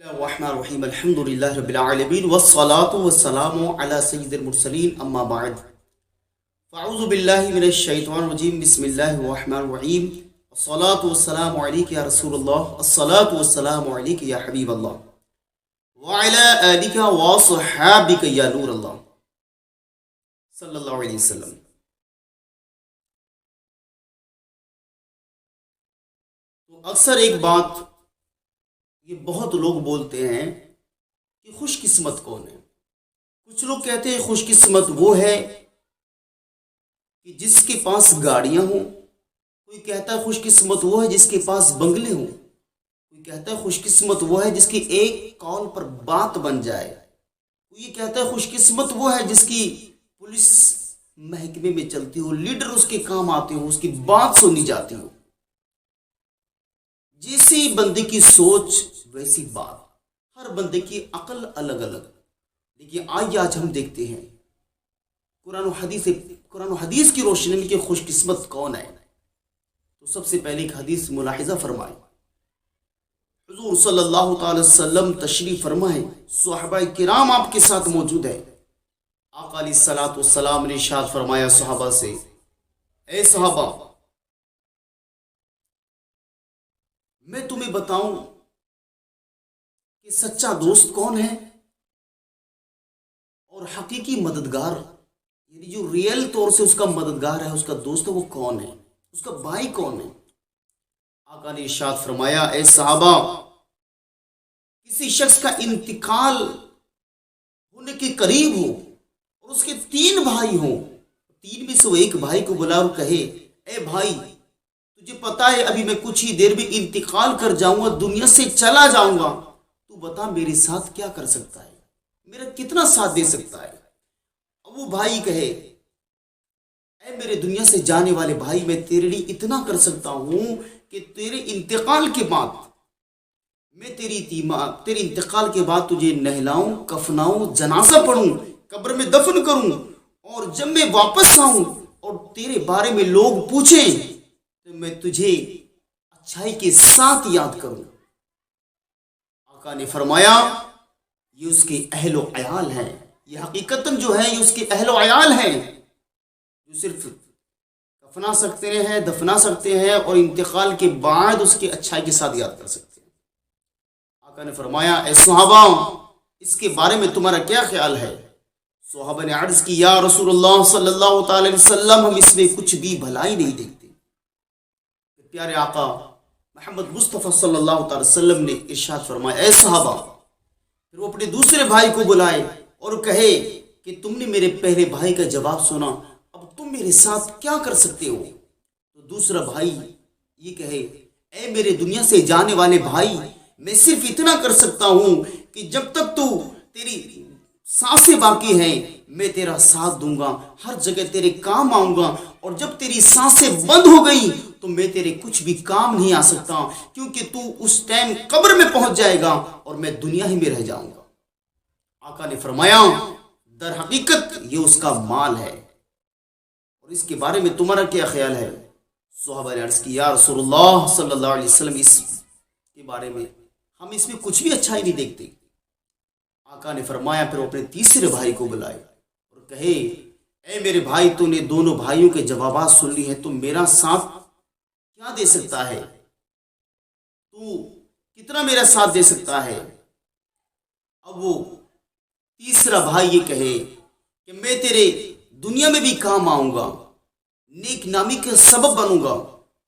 الله الرحمن الرحيم الحمد لله رب العالمين والصلاة والسلام على سيد المرسلين أما بعد فأعوذ بالله من الشيطان الرجيم بسم الله الرحمن الرحيم الصلاة والسلام عليك يا رسول الله الصلاة والسلام عليك يا حبيب الله وعلى آلك وصحابك يا نور الله صلی اللہ علیہ وسلم. تو اکثر ایک بات یہ بہت لوگ بولتے ہیں کہ خوش قسمت کون ہے. کچھ لوگ کہتے ہیں خوش قسمت وہ ہے کہ جس کے پاس گاڑیاں ہوں. کوئی کہتا ہے خوش قسمت وہ ہے جس کے پاس بنگلے ہوں. کوئی کہتا ہے خوش قسمت وہ ہے جس کی ایک کال پر بات بن جائے. کوئی یہ کہتا ہے خوش قسمت وہ ہے جس کی پولیس محکمے میں چلتی ہو, لیڈر اس کے کام آتے ہو, اس کی بات سنی جاتی ہو. جیسی بندے کی سوچ ویسی بات, ہر بندے کی عقل الگ الگ. لیکن آج ہم دیکھتے ہیں قرآن و حدیث کی روشنی میں کہ خوش قسمت کون ہے. تو سب سے پہلے ایک حدیث ملاحظہ فرمائیں. حضور صلی اللہ تعالی وسلم تشریف فرمائیں, صحابہ کرام آپ کے ساتھ موجود ہیں. آقا علیہ الصلوۃ والسلام نے ارشاد فرمایا صحابہ سے, اے صحابہ میں تمہیں بتاؤں کہ سچا دوست کون ہے اور حقیقی مددگار, یعنی جو ریئل طور سے اس کا مددگار ہے, اس کا دوست ہے, وہ کون ہے, اس کا بھائی کون ہے. آقا نے ارشاد فرمایا, اے صحابہ کسی شخص کا انتقال ہونے کے قریب ہو اور اس کے 3 بھائی ہوں, 3 میں سے وہ ایک بھائی کو بلا اور کہے, اے بھائی تجھے پتا ہے ابھی میں کچھ ہی دیر میں انتقال کر جاؤں گا, دنیا سے چلا جاؤں گا, تو بتا میرے ساتھ کیا کر سکتا ہے, میرا کتنا ساتھ دے سکتا ہے. اب وہ بھائی کہے, اے میرے دنیا سے جانے والے بھائی میں تیرے لیے اتنا کر سکتا ہوں کہ تیرے انتقال کے بعد میں تیرے انتقال کے بعد تجھے نہلاؤں, کفناؤں, جنازہ پڑھوں, قبر میں دفن کروں, اور جب میں واپس آؤں اور تیرے بارے میں لوگ پوچھیں تو میں تجھے اچھائی کے ساتھ یاد کروں. آقا نے فرمایا یہ اس کے اہل و عیال ہیں, یہ حقیقتاً جو ہے یہ اس کے اہل و عیال ہیں جو صرف کفنا سکتے ہیں, دفنا سکتے ہیں اور انتقال کے بعد اس کے اچھائی کے ساتھ یاد کر سکتے ہیں. آقا نے فرمایا, اے صحابہ اس کے بارے میں تمہارا کیا خیال ہے. صحابہ نے عرض کی, یا رسول اللہ صلی اللہ تعالی علیہ وسلم ہم اس میں کچھ بھی بھلائی نہیں دیکھتے. پیارے آقا محمد مصطفیٰ صلی اللہ تعالی وسلم نے ارشاد فرمایا, اے صحابہ. پھر وہ اپنے دوسرے بھائی کو بلائے اور کہے کہ تم نے میرے پہلے بھائی کا جواب سنا, اب تم میرے ساتھ کیا کر سکتے ہو. تو دوسرا بھائی یہ کہے, اے میرے دنیا سے جانے والے بھائی میں صرف اتنا کر سکتا ہوں کہ جب تک تو تیری سانسیں باقی ہیں میں تیرا ساتھ دوں گا, ہر جگہ تیرے کام آؤں گا, اور جب تیری سانسیں بند ہو گئی تو میں تیرے کچھ بھی کام نہیں آ سکتا, کیونکہ تو اس ٹائم قبر میں پہنچ جائے گا اور میں دنیا ہی میں رہ جاؤں گا. آقا نے فرمایا در حقیقت یہ اس کا مال ہے, اور اس کے بارے میں تمہارا کیا خیال ہے. صحابہ نے عرض کی, یا رسول اللہ صلی اللہ علیہ وسلم اس کے بارے میں ہم اس میں کچھ بھی اچھائی نہیں دیکھتے. آقا نے فرمایا پھر وہ اپنے تیسرے بھائی کو بلائے اور کہے, اے میرے بھائی تو نے دونوں بھائیوں کے جوابات سن لی ہیں, تو میرا ساتھ کیا دے سکتا ہے, تو کتنا میرا ساتھ دے سکتا ہے. اب وہ تیسرا بھائی یہ کہے کہ میں تیرے دنیا میں بھی کام آؤں گا, نیک نامی کا سبب بنوں گا,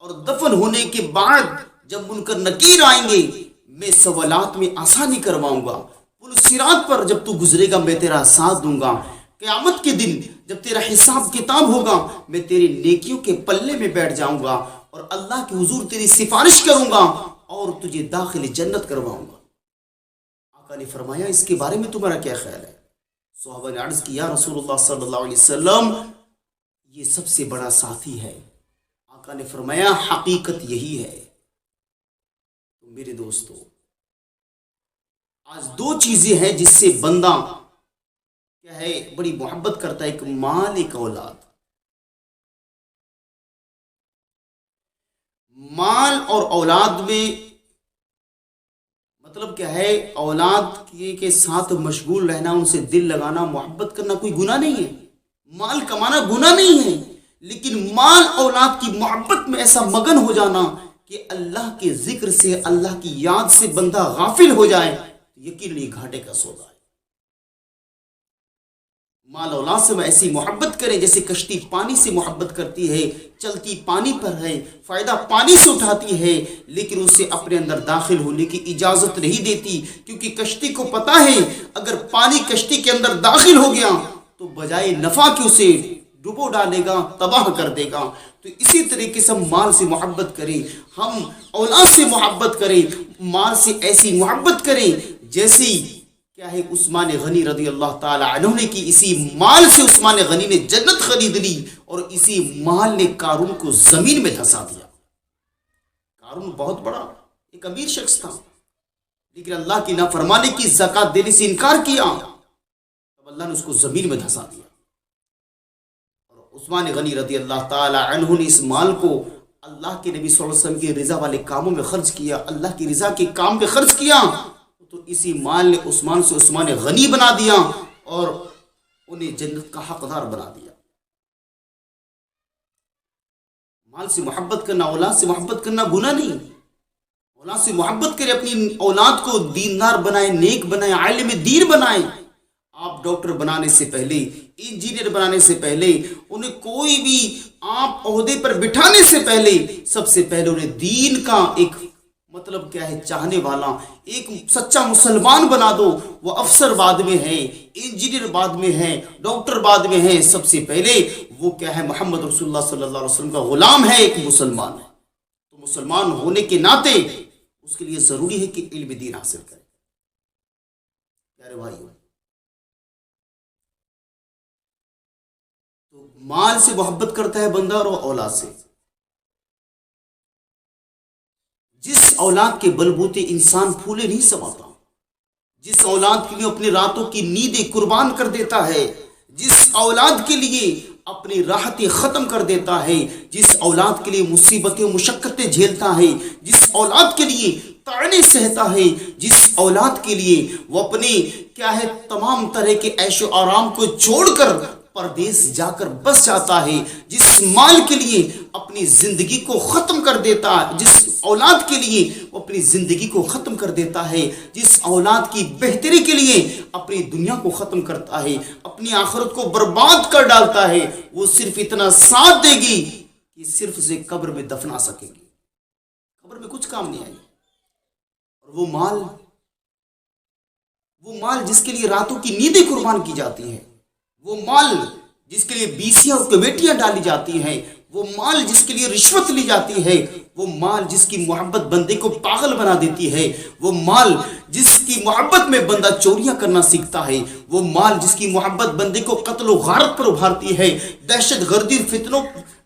اور دفن ہونے کے بعد جب منکر نکیر آئیں گے میں سوالات میں آسانی کرواؤں گا, پل صراط پر جب تو گزرے گا میں تیرا ساتھ دوں گا, قیامت کے دن جب تیرا حساب کتاب ہوگا میں تیری نیکیوں کے پلے میں بیٹھ جاؤں گا اور اللہ کے حضور تیری سفارش کروں گا اور تجھے داخل جنت کرواؤں گا. آقا نے فرمایا اس کے بارے میں تمہارا کیا خیال ہے. صحابہ نے عرض کیا, رسول اللہ صلی اللہ علیہ وسلم یہ سب سے بڑا ساتھی ہے. آقا نے فرمایا حقیقت یہی ہے. تو میرے دوستو آج 2 چیزیں ہیں جس سے بندہ کیا ہے بڑی محبت کرتا ہے, ایک مال, ایک اولاد. مال اور اولاد میں مطلب کیا ہے، اولاد کے ساتھ مشغول رہنا، ان سے دل لگانا، محبت کرنا کوئی گناہ نہیں ہے، مال کمانا گناہ نہیں ہے، لیکن مال اولاد کی محبت میں ایسا مگن ہو جانا کہ اللہ کے ذکر سے، اللہ کی یاد سے بندہ غافل ہو جائے، یقیناً یہ گھاٹے کا سودا ہے۔ مال اولاد سے وہ ایسی محبت کریں جیسے کشتی پانی سے محبت کرتی ہے، چلتی پانی پر ہے، فائدہ پانی سے اٹھاتی ہے، لیکن اسے اپنے اندر داخل ہونے کی اجازت نہیں دیتی، کیونکہ کشتی کو پتا ہے اگر پانی کشتی کے اندر داخل ہو گیا تو بجائے نفع کے اسے ڈبو ڈالے گا، تباہ کر دے گا۔ تو اسی طریقے سے ہم مال سے محبت کریں، ہم اولاد سے محبت کریں، مال سے ایسی محبت کریں جیسی کیا ہے عثمان غنی رضی اللہ تعالی عنہ نے کی، اسی مال سے عثمان غنی نے جنت خرید لی، اور اسی مال نے قارون کو زمین میں دھسا دیا۔ قارون بہت بڑا ایک امیر شخص تھا، لیکن اللہ کی نافرمانی کی، زکوٰۃ دینے سے انکار کیا، تب اللہ نے اس کو زمین میں دھسا دیا۔ اور عثمان غنی رضی اللہ تعالی عنہ نے اس مال کو اللہ کے نبی صلی اللہ علیہ وسلم کی رضا والے کاموں میں خرچ کیا، اللہ کی رضا کے کام پہ خرچ کیا، تو اسی مال نے عثمان سے عثمان غنی بنا دیا اور انہیں جنت کا حقدار بنا دیا۔ مال سے محبت کرنا، اولاد سے محبت کرنا گناہ نہیں، اولاد سے محبت کرے، اپنی اولاد کو دیندار بنائے، نیک بنائے، عالم دین بنائے۔ آپ ڈاکٹر بنانے سے پہلے، انجینئر بنانے سے پہلے، انہیں کوئی بھی آپ عہدے پر بٹھانے سے پہلے، سب سے پہلے انہیں دین کا ایک مطلب کیا ہے چاہنے والا، ایک سچا مسلمان بنا دو۔ وہ افسر بعد میں ہے، انجینئر بعد میں ہے، ڈاکٹر بعد میں ہے، سب سے پہلے وہ کیا ہے محمد رسول اللہ صلی اللہ علیہ وسلم کا غلام ہے، ایک مسلمان ہے۔ تو مسلمان ہونے کے ناطے اس کے لیے ضروری ہے کہ علم دین حاصل کرے۔ پیارے بھائیو، تو مال سے محبت کرتا ہے بندہ اور اولاد سے۔ جس اولاد کے بلبوتے انسان پھولے نہیں سماتا، جس اولاد کے لیے اپنی راتوں کی نیندیں قربان کر دیتا ہے، جس اولاد کے لیے اپنی راحتیں ختم کر دیتا ہے، جس اولاد کے لیے مصیبتیں مشقتیں جھیلتا ہے، جس اولاد کے لیے طعنے سہتا ہے، جس اولاد کے لیے وہ اپنے کیا ہے تمام طرح کے عیش و آرام کو چھوڑ کر پردیس جا کر بس جاتا ہے، جس مال کے لیے اپنی زندگی کو ختم کر دیتا ہے، جس اولاد کے لیے وہ اپنی زندگی کو ختم کر دیتا ہے، جس اولاد کی بہتری کے لیے اپنی دنیا کو ختم کرتا ہے، اپنی آخرت کو برباد کر ڈالتا ہے، وہ صرف اتنا ساتھ دے گی کہ صرف اسے قبر میں دفنا سکے گی، قبر میں کچھ کام نہیں آئے گی۔ اور وہ مال جس کے لیے راتوں کی نیندیں قربان کی جاتی ہیں، وہ مال جس کے لیے بیسیاں اور کمیٹیاں ڈالی جاتی ہیں، وہ مال جس کے لیے رشوت لی جاتی ہے، وہ مال جس کی محبت بندے کو پاگل بنا دیتی ہے، وہ مال جس کی محبت میں بندہ چوریاں کرنا سیکھتا ہے، وہ مال جس کی محبت بندے کو قتل و غارت پر ابھارتی ہے، دہشت گردی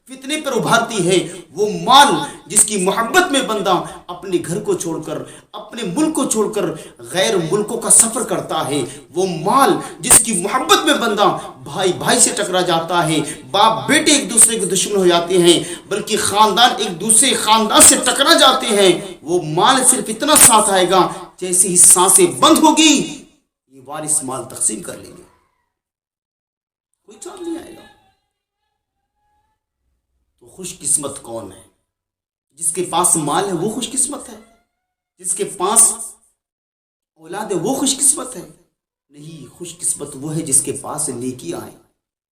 فتنے پر ابھارتی ہے، وہ مال جس کی محبت میں بندہ اپنے گھر کو چھوڑ کر، اپنے ملک کو چھوڑ کر غیر ملکوں کا سفر کرتا ہے، وہ مال جس کی محبت میں بندہ بھائی بھائی سے ٹکرا جاتا ہے، باپ بیٹے ایک دوسرے کے دشمن ہو جاتے ہیں، بلکہ خاندان ایک دوسرے خاندان سے ٹکرا جاتے ہیں، وہ مال صرف اتنا ساتھ آئے گا جیسے ہی سانسیں بند ہوگی یہ وارث مال تقسیم کر لیں گے، کوئی چار نہیں آئے گا۔ تو خوش قسمت کون ہے؟ جس کے پاس مال ہے وہ خوش قسمت ہے، جس کے پاس اولاد ہے وہ خوش قسمت ہے؟ نہیں، خوش قسمت وہ ہے جس کے پاس نیکیاں ہیں،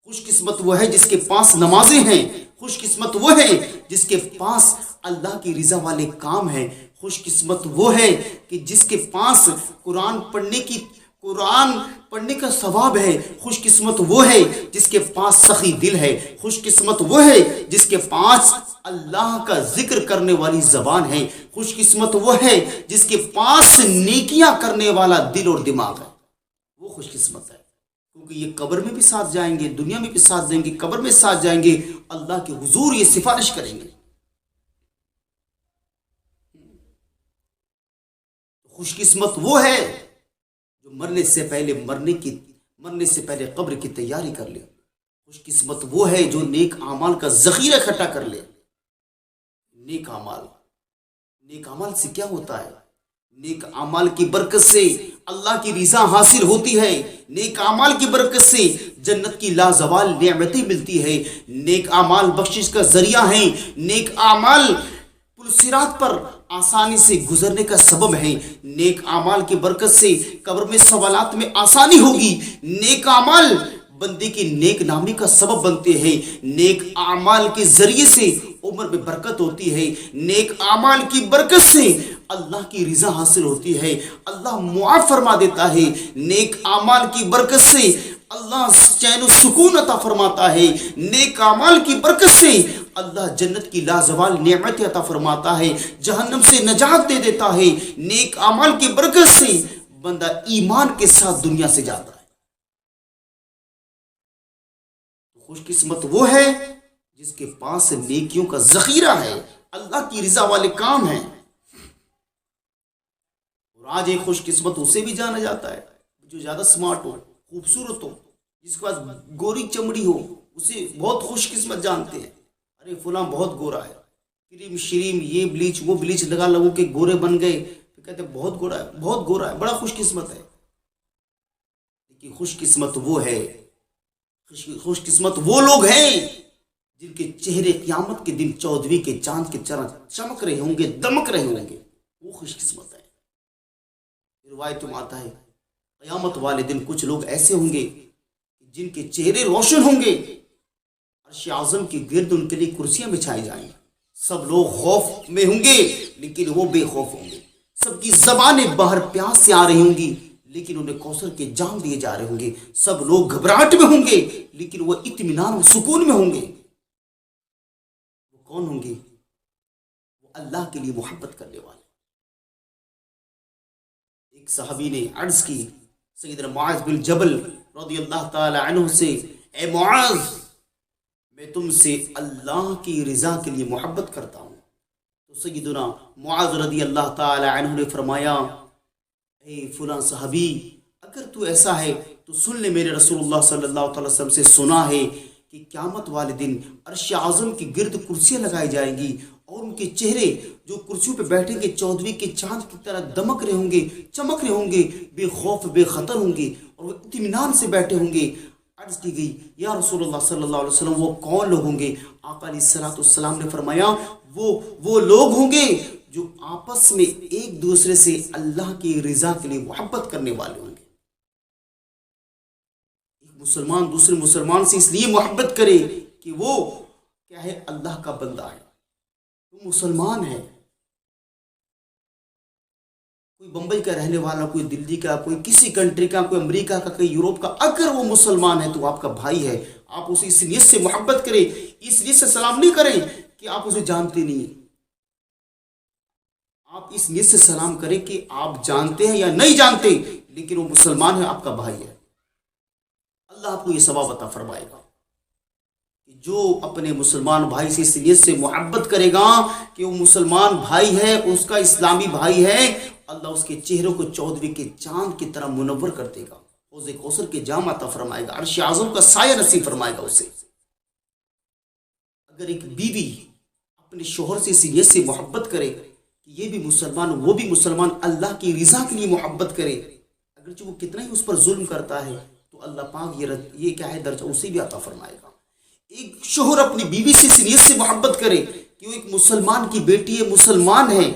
خوش قسمت وہ ہے جس کے پاس نمازیں ہیں، خوش قسمت وہ ہے جس کے پاس اللہ کی رضا والے کام ہیں، خوش قسمت وہ ہے کہ جس کے پاس قرآن پڑھنے کا ثواب ہے، خوش قسمت وہ ہے جس کے پاس سخی دل ہے، خوش قسمت وہ ہے جس کے پاس اللہ کا ذکر کرنے والی زبان ہے، خوش قسمت وہ ہے جس کے پاس نیکیاں کرنے والا دل اور دماغ ہے، وہ خوش قسمت ہے، کیونکہ یہ قبر میں بھی ساتھ جائیں گے، دنیا میں بھی ساتھ جائیں گے، قبر میں ساتھ جائیں گے، اللہ کے حضور یہ سفارش کریں گے۔ خوش قسمت وہ ہے جو مرنے سے پہلے قبر کی تیاری کر لے، خوش قسمت وہ ہے جو نیک اعمال کا ذخیرہ اکٹھا کر لے۔ نیک اعمال سے کیا ہوتا ہے؟ نیک اعمال کی برکت سے اللہ کی رضا حاصل ہوتی ہے، نیک اعمال کی برکت سے جنت کی لازوال نعمتیں ملتی ہے، نیک اعمال بخشش کا ذریعہ ہیں، نیک اعمال پل صراط پر آسانی سے گزرنے کا سبب ہے، نیک اعمال کی برکت سے قبر میں سوالات میں آسانی ہوگی، نیک اعمال بندے کی نیک نامی کا سبب بنتے ہیں، نیک اعمال کے ذریعے سے عمر میں برکت ہوتی ہے، نیک اعمال کی برکت سے اللہ کی رضا حاصل ہوتی ہے، اللہ معاف فرما دیتا ہے، نیک اعمال کی برکت سے اللہ چین و سکون عطا فرماتا ہے، نیک اعمال کی برکت سے اللہ جنت کی لازوال نعمت عطا فرماتا ہے، جہنم سے نجات دے دیتا ہے، نیک اعمال کی برکت سے بندہ ایمان کے ساتھ دنیا سے جاتا ہے۔ خوش قسمت وہ ہے جس کے پاس نیکیوں کا ذخیرہ ہے، اللہ کی رضا والے کام ہیں۔ اور آج ایک خوش قسمت اسے بھی جانا جاتا ہے جو زیادہ سمارٹ ہو، خوبصورت ہو، جس کے پاس گوری چمڑی ہو، اسے بہت خوش قسمت جانتے ہیں۔ ارے فلاں بہت گورا ہے، کریم شریم یہ بلیچ وہ بلیچ لگا لگو کے گورے بن گئے، تو کہتے ہیں بہت گورا ہے، بہت گورا ہے، بڑا خوش قسمت ہے۔ لیکن خوش قسمت وہ ہے، خوش قسمت وہ لوگ ہیں جن کے چہرے قیامت کے دن 14ویں کے چاند کے طرح چمک رہے ہوں گے، دمک رہے ہوں گے، وہ خوش قسمت ہے۔ روایت میں آتا ہے قیامت والے دن کچھ لوگ ایسے ہوں گے جن کے چہرے روشن ہوں گے، عرش اعظم کے گرد ان کے لیے کرسیاں بچھائی جائیں گی، سب لوگ خوف میں ہوں گے لیکن وہ بے خوف ہوں گے، سب کی زبانیں باہر پیاس سے آ رہی ہوں گی لیکن انہیں کوثر کے جام دیے جا رہے ہوں گے، سب لوگ گھبراہٹ میں ہوں گے لیکن وہ اطمینان و سکون میں ہوں گے۔ وہ کون ہوں گے؟ وہ اللہ کے لیے محبت کرنے والے۔ ایک صحابی نے عرض کی سیدنا معاذ بن جبل رضی اللہ تعالی عنہ سے، اے معاذ میں تم سے اللہ کی رضا کے لیے محبت کرتا ہوں۔ تو سیدنا معاذ رضی اللہ تعالی عنہ نے فرمایا، اے فلاں صحابی اگر تو ایسا ہے تو سن لے، میرے رسول اللہ صلی اللہ علیہ وسلم سے سنا ہے کہ قیامت والے دن عرش اعظم کی گرد کرسیاں لگائی جائیں گی اور ان کے چہرے جو کرسیوں پہ بیٹھیں گے 14ویں کے چاند کی طرح دمک رہے ہوں گے، چمک رہے ہوں گے، بے خوف بے خطر ہوں گے اور وہ اطمینان سے بیٹھے ہوں گے۔ عرض کی گئی یا رسول اللہ صلی اللہ علیہ وسلم وہ کون لوگ ہوں گے؟ آقا علیہ الصلوۃ والسلام نے فرمایا وہ لوگ ہوں گے جو آپس میں ایک دوسرے سے اللہ کی رضا کے لیے محبت کرنے والے ہوں گے۔ ایک مسلمان دوسرے مسلمان سے اس لیے محبت کرے کہ وہ کیا ہے؟ اللہ کا بندہ ہے، وہ مسلمان ہے۔ کوئی بمبئی کا رہنے والا، کوئی دلی کا، کوئی کسی کنٹری کا، کوئی امریکہ کا، کوئی یوروپ کا، اگر وہ مسلمان ہے تو آپ کا بھائی ہے، آپ اسے اس نیت سے محبت کریں، اس نیت سے سلام نہیں کریں کہ آپ اسے جانتے نہیں ہیں، آپ اس نیت سے سلام کریں کہ آپ جانتے ہیں یا نہیں جانتے لیکن وہ مسلمان ہے، آپ کا بھائی ہے۔ اللہ آپ کو یہ ثواب عطا فرمائے گا کہ جو اپنے مسلمان بھائی سے اس نیت سے محبت کرے گا کہ وہ مسلمان بھائی ہے، اس کا اسلامی بھائی ہے، اللہ اس کے چہروں کو 14ویں کے چاند کی طرح منور کر دے گا، حوض کوثر کے جام عطا فرمائے گا، عرش اعظم کا سایہ نصیب فرمائے گا اسے۔ اگر ایک بیوی اپنے شوہر سے اس نیت سے محبت کرے کہ یہ بھی مسلمان وہ بھی مسلمان، اللہ کی رضا کے لیے محبت کرے، اگرچہ وہ کتنا ہی اس پر ظلم کرتا ہے تو اللہ پاک یہ کیا ہے درجہ اسے بھی عطا فرمائے گا۔ ایک شوہر اپنی بیوی سے اس نیت سے محبت کرے کہ وہ ایک مسلمان کی بیٹی ہے، مسلمان ہے،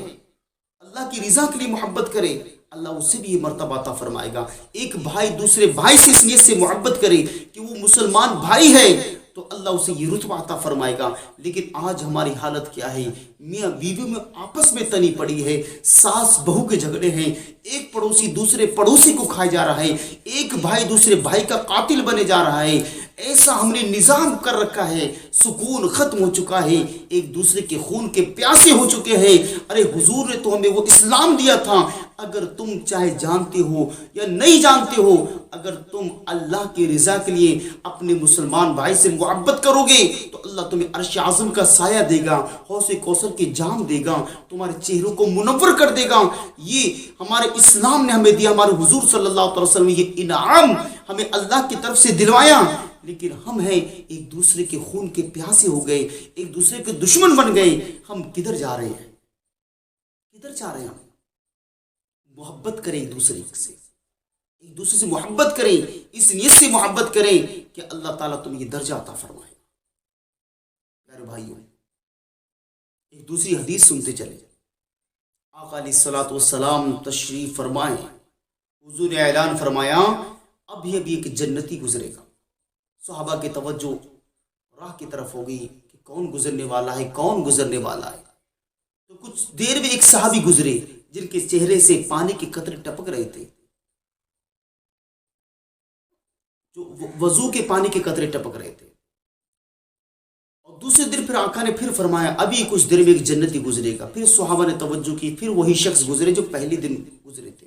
اللہ کی رضا کے لیے محبت کرے، اللہ اسے بھی یہ مرتبہ عطا فرمائے گا۔ ایک بھائی دوسرے بھائی سے اس نیت سے محبت کرے کہ وہ مسلمان بھائی ہے تو اللہ اسے یہ رتبہ عطا فرمائے گا۔ لیکن آج ہماری حالت کیا ہے؟ میاں بیوی میں آپس میں تنی پڑی ہے، ساس بہو کے جھگڑے ہیں، ایک پڑوسی دوسرے پڑوسی کو کھائے جا رہا ہے، ایک بھائی دوسرے بھائی کا قاتل بنے جا رہا ہے، ایسا ہم نے نظام کر رکھا ہے، سکون ختم ہو چکا ہے، ایک دوسرے کے خون کے پیاسے ہو چکے ہیں۔ ارے حضور نے تو ہمیں وہ اسلام دیا تھا، اگر تم چاہے جانتے ہو یا نہیں جانتے ہو، اگر تم اللہ کی رضا کے لیے اپنے مسلمان بھائی سے محبت کرو گے تو اللہ تمہیں عرش اعظم کا سایہ دے گا، حوض کوثر کے جام دے گا، تمہارے چہروں کو منور کر دے گا۔ یہ ہمارے اسلام نے ہمیں دیا، ہمارے حضور صلی اللہ علیہ وسلم یہ انعام ہمیں اللہ کی طرف سے دلوایا، لیکن ہم ہیں ایک دوسرے کے خون کے پیاسے ہو گئے، ایک دوسرے کے دشمن بن گئے۔ ہم کدھر جا رہے ہیں؟ کدھر جا رہے ہیں؟ محبت کریں ایک دوسرے سے محبت کریں، اس نیت سے محبت کریں کہ اللہ تعالیٰ تمہیں یہ درجہ عطا فرمائے۔ پیارے بھائیوں، ایک دوسری حدیث سنتے چلے۔ آقا علیہ الصلوۃ والسلام تشریف فرمائے، حضور نے اعلان فرمایا اب ایک جنتی گزرے گا۔ صحابہ کی توجہ راہ کی طرف ہو گئی کہ کون گزرنے والا ہے، کون گزرنے والا ہے۔ تو کچھ دیر میں ایک صحابی گزرے جن کے چہرے سے پانی کے قطرے ٹپک رہے تھے، جو وضو کے پانی کے قطرے ٹپک رہے تھے۔ اور دوسرے دن پھر آقا نے پھر فرمایا ابھی کچھ دیر میں ایک جنتی گزرے گا۔ پھر صحابہ نے توجہ کی، پھر وہی شخص گزرے جو پہلے دن گزرے تھے۔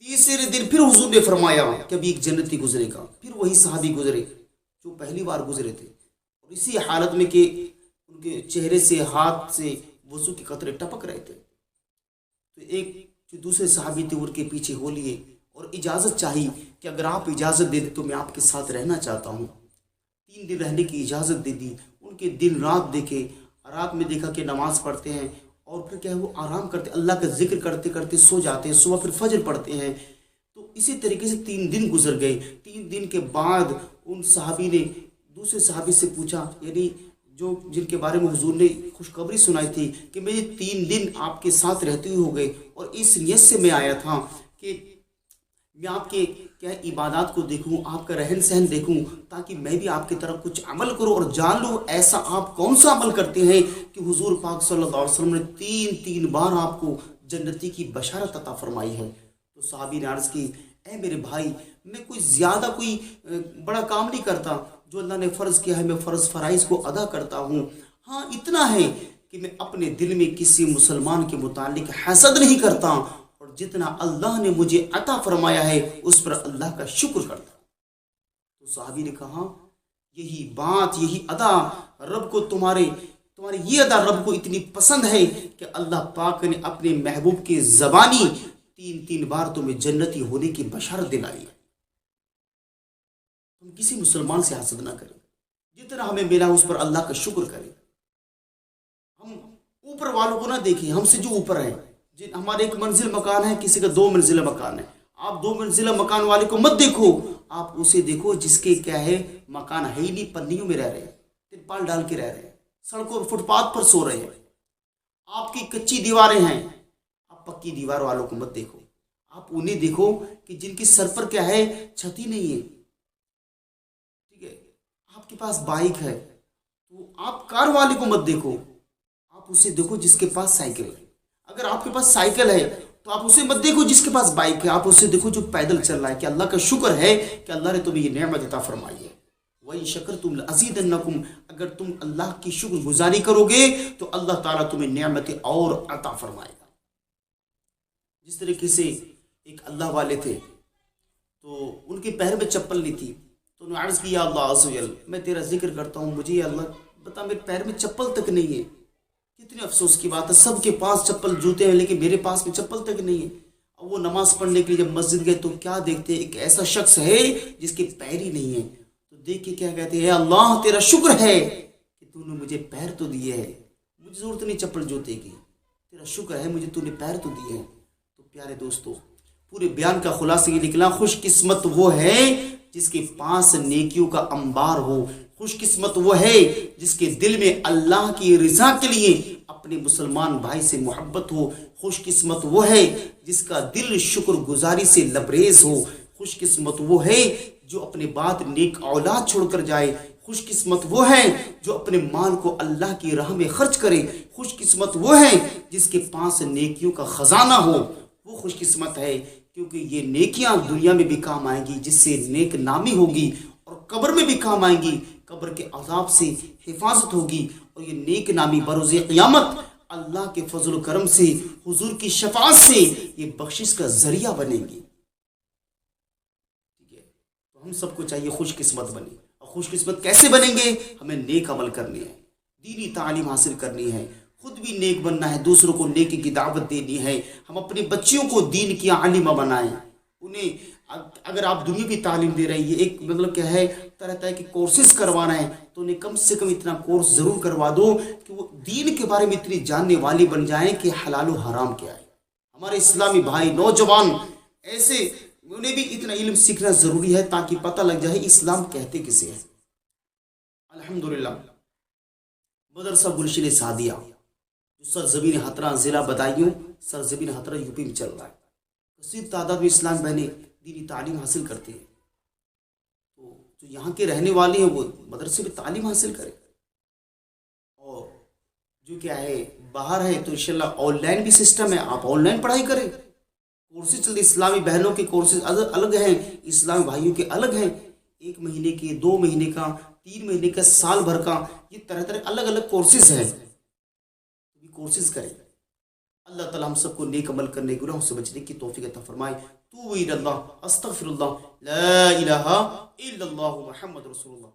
تیسرے دن پھر حضور نے فرمایا کہ ابھی ایک جنتی گزرے گا۔ پھر وہی صحابی گزرے جو پہلی بار گزرے تھے، اور اسی حالت میں کہ ان کے چہرے سے ہاتھ سے وضو کے قطرے ٹپک رہے تھے۔ تو ایک جو دوسرے صحابی تھے ان کے پیچھے ہو لیے اور اجازت چاہی کہ اگر آپ اجازت دے دیں تو میں آپ کے ساتھ رہنا چاہتا ہوں۔ 3 دن رہنے کی اجازت دے دی۔ ان کے دن رات دیکھے، رات میں دیکھا کہ نماز پڑھتے ہیں اور پھر کیا ہے وہ آرام کرتے، اللہ کا ذکر کرتے کرتے سو جاتے ہیں، صبح پھر فجر پڑھتے ہیں۔ تو اسی طریقے سے 3 دن گزر گئے۔ 3 دن کے بعد ان صحابی نے دوسرے صحابی سے پوچھا، یعنی جو جن کے بارے میں حضور نے خوشخبری سنائی تھی کہ میں 3 دن آپ کے ساتھ رہتے ہوئے ہو گئے، اور اس نیت سے میں آیا تھا کہ میں آپ کے کیا عبادات کو دیکھوں، آپ کا رہن سہن دیکھوں، تاکہ میں بھی آپ کی طرف کچھ عمل کروں اور جان لوں ایسا آپ کون سا عمل کرتے ہیں کہ حضور پاک صلی اللہ علیہ وسلم نے 3 بار آپ کو جنتی کی بشارت عطا فرمائی ہے۔ تو صحابی نے عرض کی اے میرے بھائی، میں کوئی زیادہ کوئی بڑا کام نہیں کرتا، جو اللہ نے فرض کیا ہے میں فرائض کو ادا کرتا ہوں۔ ہاں اتنا ہے کہ میں اپنے دل میں کسی مسلمان کے متعلق حسد نہیں کرتا، اور جتنا اللہ نے مجھے عطا فرمایا ہے اس پر اللہ کا شکر کرتا۔ تو صحابی نے کہا یہی بات، یہی ادا رب کو تمہاری یہ ادا رب کو اتنی پسند ہے کہ اللہ پاک نے اپنے محبوب کی زبانی 3 بار تمہیں جنتی ہونے کی بشارت دلائی ہے۔ ہم کسی مسلمان سے حسد نہ کریں، جتنا ہمیں ملا اس پر اللہ کا شکر کریں۔ ہم اوپر والوں کو نہ دیکھیں، ہم سے جو اوپر ہیں، ہمارے 1 منزل مکان ہے، کسی کا 2 منزلہ مکان ہے، آپ 2 منزلہ مکان والے کو مت دیکھو، آپ اسے دیکھو جس کے کیا ہے مکان ہے ہی نہیں، پنیوں میں رہ رہے ہیں، ترپال ڈال کے رہ رہے ہیں، سڑکوں فٹ پاتھ پر سو رہے ہیں، آپ کی کچی دیواریں ہیں، آپ پکی دیوار والوں کو مت دیکھو، آپ انہیں دیکھو کہ جن کی سر پر کیا ہے چھتی نہیں ہے، ٹھیک ہے، آپ کے پاس بائک ہے تو آپ کار والے کو مت دیکھو، آپ اسے دیکھو جس کے پاس سائیکل ہے۔ اگر آپ کے پاس سائیکل ہے تو آپ اسے مت دیکھو جس کے پاس بائک ہے، آپ اسے دیکھو جو پیدل چل رہا ہے، کہ اللہ کا شکر ہے کہ اللہ نے تمہیں یہ نعمت عطا فرمائی ہے۔ وَإِن شَكَرْتُمْ لَأَزِيدَنَّكُمْ، اگر تم اللہ کی شکر گزاری کرو گے تو اللہ تعالیٰ تمہیں نعمتیں اور عطا فرمائے گا۔ جس طریقے سے ایک اللہ والے تھے تو ان کے پیر میں چپل نہیں تھی، تو انہوں نے عرض کیا اللہ عز و جل میں تیرا ذکر کرتا ہوں، مجھے اللہ بتا میرے پیر میں چپل تک نہیں ہے۔ کتنے افسوس کی بات ہے، سب کے پاس چپل جوتے ہیں لیکن میرے پاس میں چپل تک نہیں ہے۔ اب وہ نماز پڑھنے کے لیے جب مسجد گئے تو کیا دیکھتے ہیں، ایک ایسا شخص ہے جس کے پیر ہی نہیں ہے، تو دیکھ کے کیا کہتے ہیں اے اللہ تیرا شکر ہے کہ تو نے مجھے پیر تو دیے ہے، مجھے ضرورت نہیں چپل جوتے کی، تیرا شکر ہے مجھے تو نے پیر تو دیے ہیں۔ تو پیارے دوستو، پورے بیان کا خلاصہ یہ نکلا، خوش قسمت وہ ہے جس کے پاس نیکیوں کا انبار ہو، خوش قسمت وہ ہے جس کے دل میں اللہ کی رضا کے لیے اپنے مسلمان بھائی سے محبت ہو، خوش قسمت وہ ہے جس کا دل شکر گزاری سے لبریز ہو، خوش قسمت وہ ہے جو اپنے بعد نیک اولاد چھوڑ کر جائے، خوش قسمت وہ ہے جو اپنے مال کو اللہ کی راہ میں خرچ کرے، خوش قسمت وہ ہے جس کے پاس نیکیوں کا خزانہ ہو، وہ خوش قسمت ہے کیونکہ یہ نیکیاں دنیا میں بھی کام آئیں گی، جس سے نیک نامی ہوگی، اور قبر میں بھی کام آئیں گی، قبر کے عذاب سے حفاظت ہوگی، اور یہ نیک نامی بروز قیامت اللہ کے فضل و کرم سے، حضور کی شفاعت سے یہ بخشش کا ذریعہ بنے گی۔ ٹھیک ہے، تو ہم سب کو چاہیے خوش قسمت بنے، اور خوش قسمت کیسے بنیں گے؟ ہمیں نیک عمل کرنے ہیں، دینی تعلیم حاصل کرنی ہے، خود بھی نیک بننا ہے، دوسروں کو نیکی کی دعوت دینی ہے، ہم اپنے بچیوں کو دین کی عالمہ بنائیں، انہیں اگر آپ دنیا کی تعلیم دے رہے ہیں، یہ ایک مطلب کیا ہے طرح کہ کورسز کروانا ہے، تو انہیں کم سے کم اتنا کورس ضرور کروا دو کہ وہ دین کے بارے میں اتنی جاننے والی بن جائیں کہ حلال و حرام کیا ہے۔ ہمارے اسلامی بھائی نوجوان ایسے انہیں بھی اتنا علم سیکھنا ضروری ہے تاکہ پتہ لگ جائے اسلام کہتے کسے ہیں. الحمدللہ مدرسہ گلشن سعدیہ جو سرزمین حترہ ضلع بدایوں سرزمین حترہ یو پی میں چل رہا ہے. کثیر تعداد میں اسلام بہنیں دینی تعلیم حاصل کرتے ہیں. تو جو یہاں کے رہنے والے ہیں وہ مدرسے میں تعلیم حاصل کریں, اور جو کیا ہے باہر ہے تو انشاءاللہ آن لائن بھی سسٹم ہے, آپ آن لائن پڑھائی کریں. کورسز چلتے اسلامی بہنوں کے کورسز الگ ہیں, اسلامی بھائیوں کے الگ ہیں, 1 مہینے کے, 2 مہینے کا, 3 مہینے کا, سال بھر کا, یہ طرح طرح الگ الگ کورسز ہیں. کورسز کریں. اللہ تعالی ہم سب کو نیک عمل کرنے, گناہوں سے بچنے کی توفیق عطا فرمائے. توبوا الی اللہ, استغفر اللہ, لا الہ الا اللہ, محمد رسول اللہ.